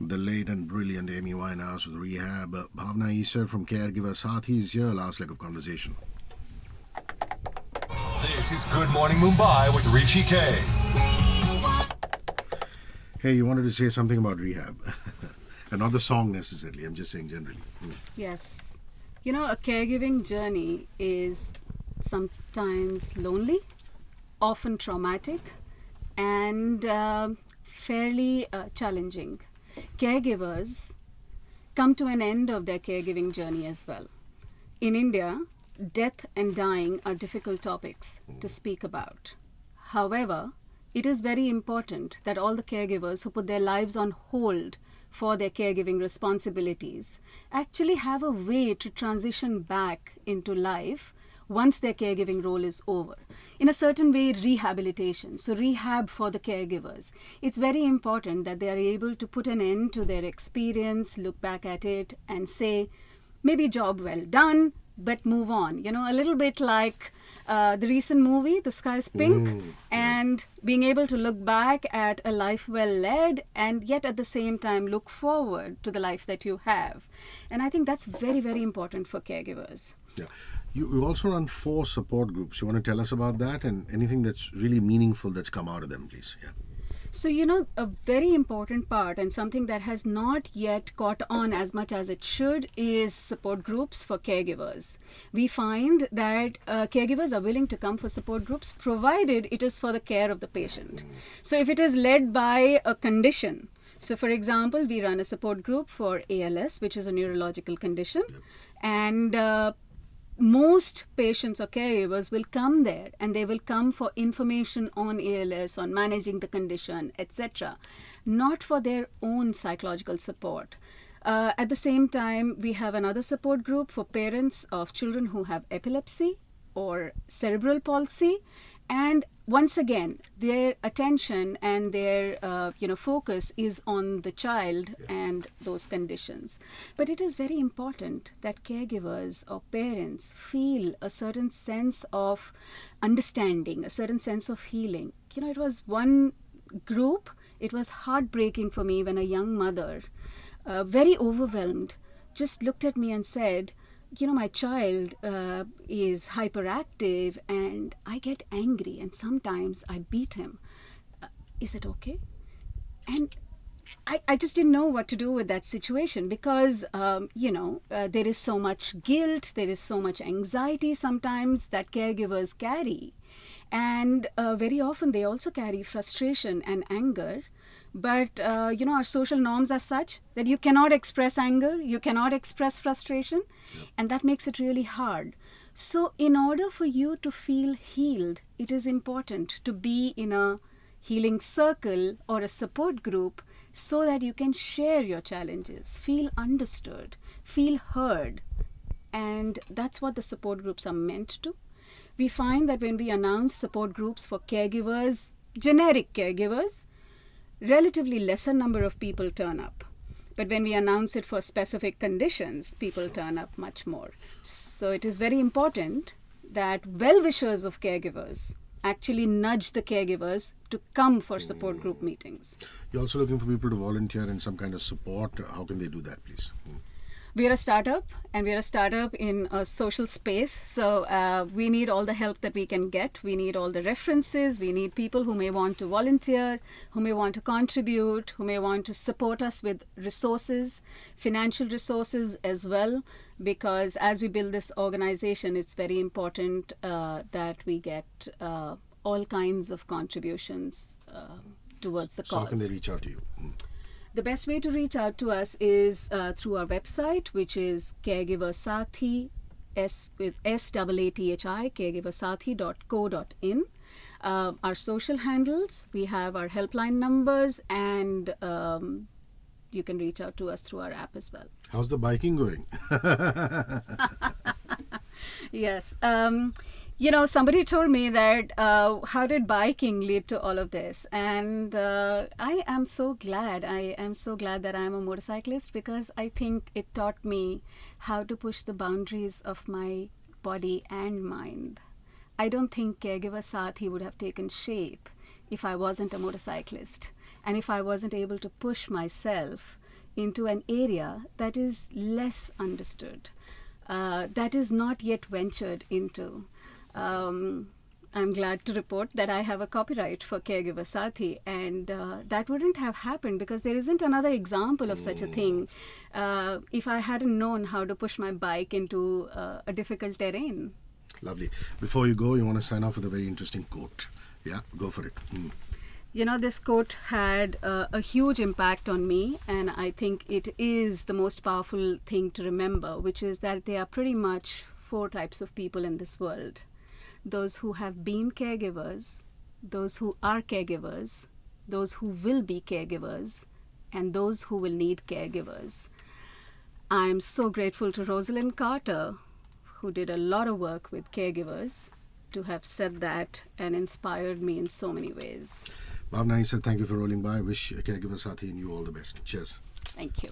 The late and brilliant Amy Winehouse with Rehab. Bhavna Easter from Caregiver Sathi is here, last leg of conversation. This is Good Morning Mumbai with Rishi K. Hey, you wanted to say something about Rehab. And not the song necessarily, I'm just saying generally. Yes. You know, a caregiving journey is sometimes lonely, often traumatic, and fairly challenging. Caregivers come to an end of their caregiving journey as well. In India, death and dying are difficult topics to speak about. However, it is very important that all the caregivers who put their lives on hold for their caregiving responsibilities actually have a way to transition back into life once their caregiving role is over. In a certain way, rehabilitation, so rehab for the caregivers. It's very important that they are able to put an end to their experience, look back at it, and say, maybe job well done, but move on. You know, a little bit like the recent movie, The Sky is Pink, and being able to look back at a life well led and yet at the same time look forward to the life that you have. And I think that's very, very important for caregivers. Yeah. You also run 4 support groups. You want to tell us about that and anything that's really meaningful that's come out of them, please? Yeah. So, you know, a very important part and something that has not yet caught on as much as it should is support groups for caregivers. We find that caregivers are willing to come for support groups provided it is for the care of the patient. So if it is led by a condition, so for example, we run a support group for ALS, which is a neurological condition, and most patients or caregivers will come there and they will come for information on ALS, on managing the condition, etc., not for their own psychological support. At the same time, we have another support group for parents of children who have epilepsy or cerebral palsy. And once again, their attention and their focus is on the child and those conditions. But it is very important that caregivers or parents feel a certain sense of understanding, a certain sense of healing. You know, it was one group, it was heartbreaking for me when a young mother, very overwhelmed, just looked at me and said, you know, my child is hyperactive and I get angry and sometimes I beat him. Is it okay? And I just didn't know what to do with that situation because, there is so much guilt, there is so much anxiety sometimes that caregivers carry. And very often they also carry frustration and anger. But, our social norms are such that you cannot express anger, you cannot express frustration, and that makes it really hard. So in order for you to feel healed, it is important to be in a healing circle or a support group so that you can share your challenges, feel understood, feel heard. And that's what the support groups are meant to. We find that when we announce support groups for caregivers, generic caregivers, relatively lesser number of people turn up. But when we announce it for specific conditions, people turn up much more. So it is very important that well-wishers of caregivers actually nudge the caregivers to come for support group meetings. You're also looking for people to volunteer in some kind of support. How can they do that, please? We are a startup, and we are a startup in a social space. So we need all the help that we can get. We need all the references. We need people who may want to volunteer, who may want to contribute, who may want to support us with resources, financial resources as well. Because as we build this organization, it's very important that we get all kinds of contributions towards the cause. So how can they reach out to you? The best way to reach out to us is through our website, which is Caregiver Sathi, with SAATHI, caregiversathi.co.in. Our social handles, we have our helpline numbers, and you can reach out to us through our app as well. How's the biking going? Yes. Somebody told me that how did biking lead to all of this? And I am so glad. I am so glad that I am a motorcyclist because I think it taught me how to push the boundaries of my body and mind. I don't think Caregiver Sathi would have taken shape if I wasn't a motorcyclist and if I wasn't able to push myself into an area that is less understood, that is not yet ventured into. I'm glad to report that I have a copyright for Caregiver Sathi, and that wouldn't have happened because there isn't another example of such a thing if I hadn't known how to push my bike into a difficult terrain. Lovely. Before you go, you want to sign off with a very interesting quote. Yeah, go for it. You know, this quote had a huge impact on me, and I think it is the most powerful thing to remember, which is that there are pretty much 4 types of people in this world. Those who have been caregivers, those who are caregivers, those who will be caregivers, and those who will need caregivers. I'm so grateful to Rosalind Carter, who did a lot of work with caregivers, to have said that and inspired me in so many ways. Bhavna, I said thank you for rolling by. I wish Caregiver Sathi and you all the best. Cheers. Thank you.